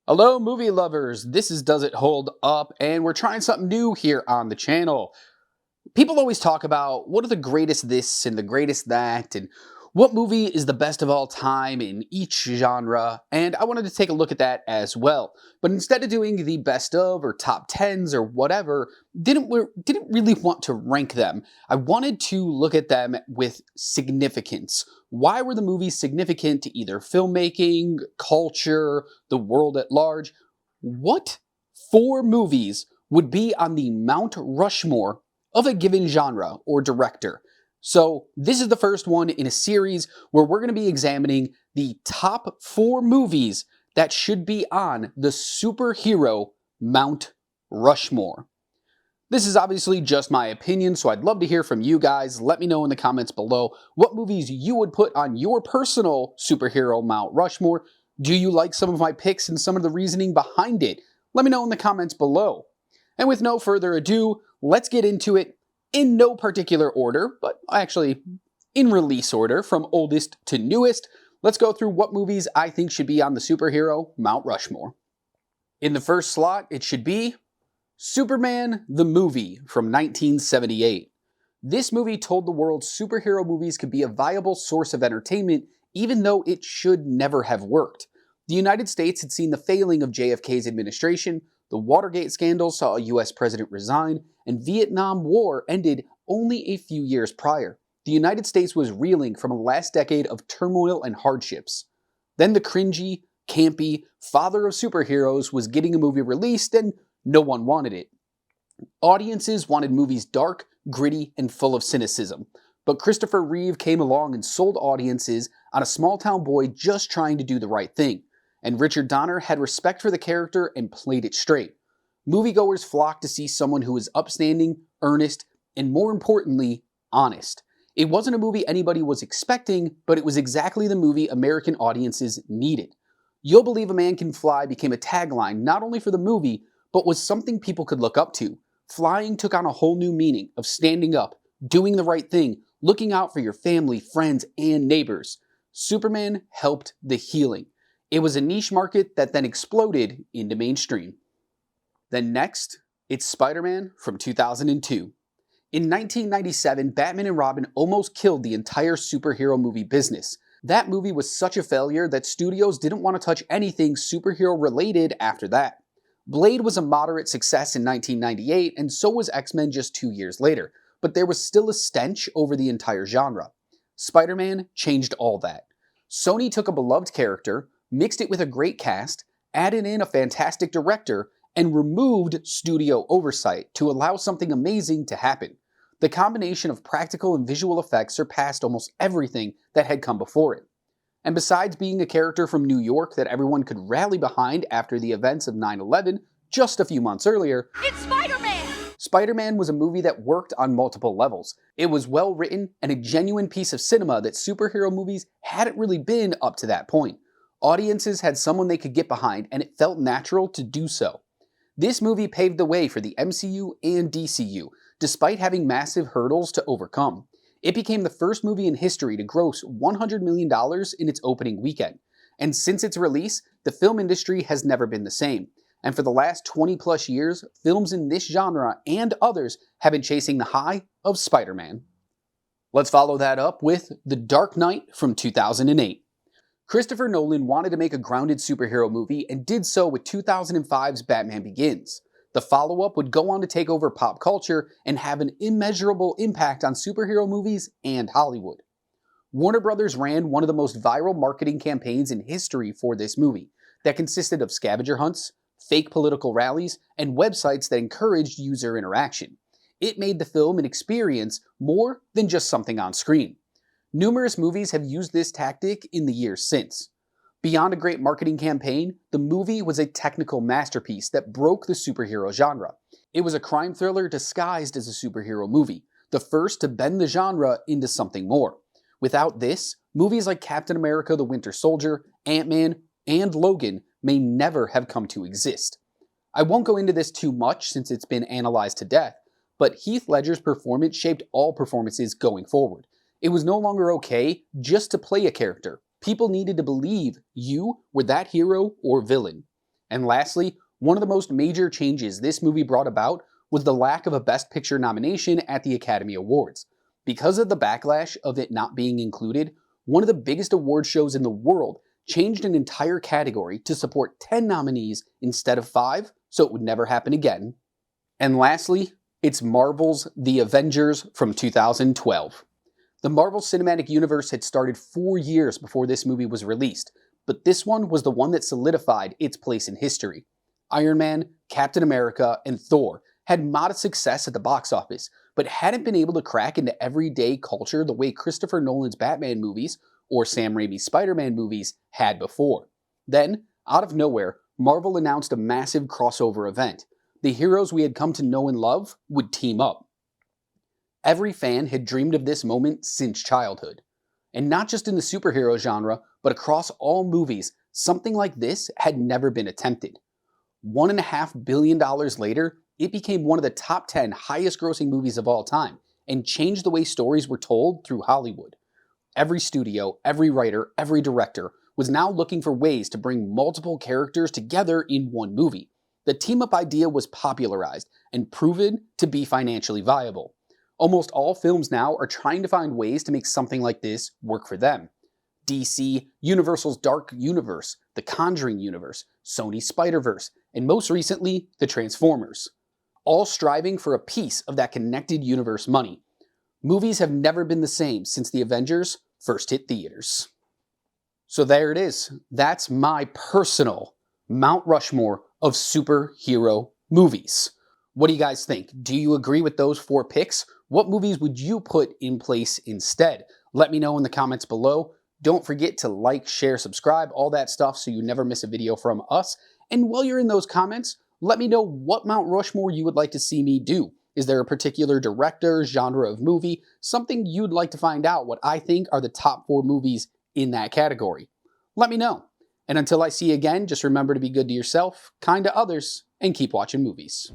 Hello, movie lovers. This is Does It Hold Up? And we're trying something new here on the channel. People always talk about what are the greatest this and the greatest that, and what movie is the best of all time in each genre, and I wanted to take a look at that as well. But instead of doing the best of or top tens or whatever, didn't really want to rank them. I wanted to look at them with significance. Why were the movies significant to either filmmaking, culture, the world at large? What four movies would be on the Mount Rushmore of a given genre or director? So this is the first one in a series where we're going to be examining the top four movies that should be on the superhero Mount Rushmore. This is obviously just my opinion, so I'd love to hear from you guys. Let me know in the comments below what movies you would put on your personal superhero Mount Rushmore. Do you like some of my picks and some of the reasoning behind it? Let me know in the comments below. And with no further ado, let's get into it. In no particular order, but actually in release order from oldest to newest, let's go through what movies I think should be on the superhero Mount Rushmore. In the first slot, it should be Superman the Movie from 1978. This movie told the world superhero movies could be a viable source of entertainment, even though it should never have worked. The United States had seen the failing of JFK's administration, the Watergate scandal saw a US president resign, and Vietnam War ended only a few years prior. The United States was reeling from a last decade of turmoil and hardships. Then the cringy, campy father of superheroes was getting a movie released and no one wanted it. Audiences wanted movies dark, gritty, and full of cynicism. But Christopher Reeve came along and sold audiences on a small-town boy just trying to do the right thing. And Richard Donner had respect for the character and played it straight. Moviegoers flocked to see someone who was upstanding, earnest, and more importantly, honest. It wasn't a movie anybody was expecting, but it was exactly the movie American audiences needed. You'll Believe a Man Can Fly became a tagline not only for the movie, but was something people could look up to. Flying took on a whole new meaning of standing up, doing the right thing, looking out for your family, friends, and neighbors. Superman helped the healing. It was a niche market that then exploded into mainstream. Then next, it's Spider-Man from 2002. In 1997, Batman and Robin almost killed the entire superhero movie business. That movie was such a failure that studios didn't want to touch anything superhero related after that. Blade was a moderate success in 1998, and so was X-Men just 2 years later, but there was still a stench over the entire genre. Spider-Man changed all that. Sony took a beloved character, mixed it with a great cast, added in a fantastic director, and removed studio oversight to allow something amazing to happen. The combination of practical and visual effects surpassed almost everything that had come before it. And besides being a character from New York that everyone could rally behind after the events of 9/11 just a few months earlier, it's Spider-Man! Spider-Man was a movie that worked on multiple levels. It was well written and a genuine piece of cinema that superhero movies hadn't really been up to that point. Audiences had someone they could get behind, and it felt natural to do so. This movie paved the way for the MCU and DCU, despite having massive hurdles to overcome. It became the first movie in history to gross $100 million in its opening weekend. And since its release, the film industry has never been the same. And for the last 20 plus years, films in this genre and others have been chasing the high of Spider-Man. Let's follow that up with The Dark Knight from 2008. Christopher Nolan wanted to make a grounded superhero movie and did so with 2005's Batman Begins. The follow-up would go on to take over pop culture and have an immeasurable impact on superhero movies and Hollywood. Warner Brothers ran one of the most viral marketing campaigns in history for this movie that consisted of scavenger hunts, fake political rallies, and websites that encouraged user interaction. It made the film an experience more than just something on screen. Numerous movies have used this tactic in the years since. Beyond a great marketing campaign, the movie was a technical masterpiece that broke the superhero genre. It was a crime thriller disguised as a superhero movie, the first to bend the genre into something more. Without this, movies like Captain America the Winter Soldier, Ant-Man, and Logan may never have come to exist. I won't go into this too much since it's been analyzed to death, but Heath Ledger's performance shaped all performances going forward. It was no longer okay just to play a character. People needed to believe you were that hero or villain. And lastly, one of the most major changes this movie brought about was the lack of a Best Picture nomination at the Academy Awards. Because of the backlash of it not being included, one of the biggest award shows in the world changed an entire category to support 10 nominees instead of 5, so it would never happen again. And lastly, it's Marvel's The Avengers from 2012. The Marvel Cinematic Universe had started 4 years before this movie was released, but this one was the one that solidified its place in history. Iron Man, Captain America, and Thor had modest success at the box office, but hadn't been able to crack into everyday culture the way Christopher Nolan's Batman movies or Sam Raimi's Spider-Man movies had before. Then, out of nowhere, Marvel announced a massive crossover event. The heroes we had come to know and love would team up. Every fan had dreamed of this moment since childhood. And not just in the superhero genre, but across all movies, something like this had never been attempted. $1.5 billion later, it became one of the top 10 highest grossing movies of all time, and changed the way stories were told through Hollywood. Every studio, every writer, every director was now looking for ways to bring multiple characters together in one movie. The team-up idea was popularized and proven to be financially viable. Almost all films now are trying to find ways to make something like this work for them. DC, Universal's Dark Universe, the Conjuring universe, Sony's Spider-Verse, and most recently, the Transformers. All striving for a piece of that connected universe money. Movies have never been the same since the Avengers first hit theaters. So there it is. That's my personal Mount Rushmore of superhero movies. What do you guys think? Do you agree with those 4 picks? What movies would you put in place instead? Let me know in the comments below. Don't forget to like, share, subscribe, all that stuff so you never miss a video from us. And while you're in those comments, let me know what Mount Rushmore you would like to see me do. Is there a particular director, genre of movie, something you'd like to find out what I think are the top 4 movies in that category? Let me know. And until I see you again, just remember to be good to yourself, kind to others, and keep watching movies.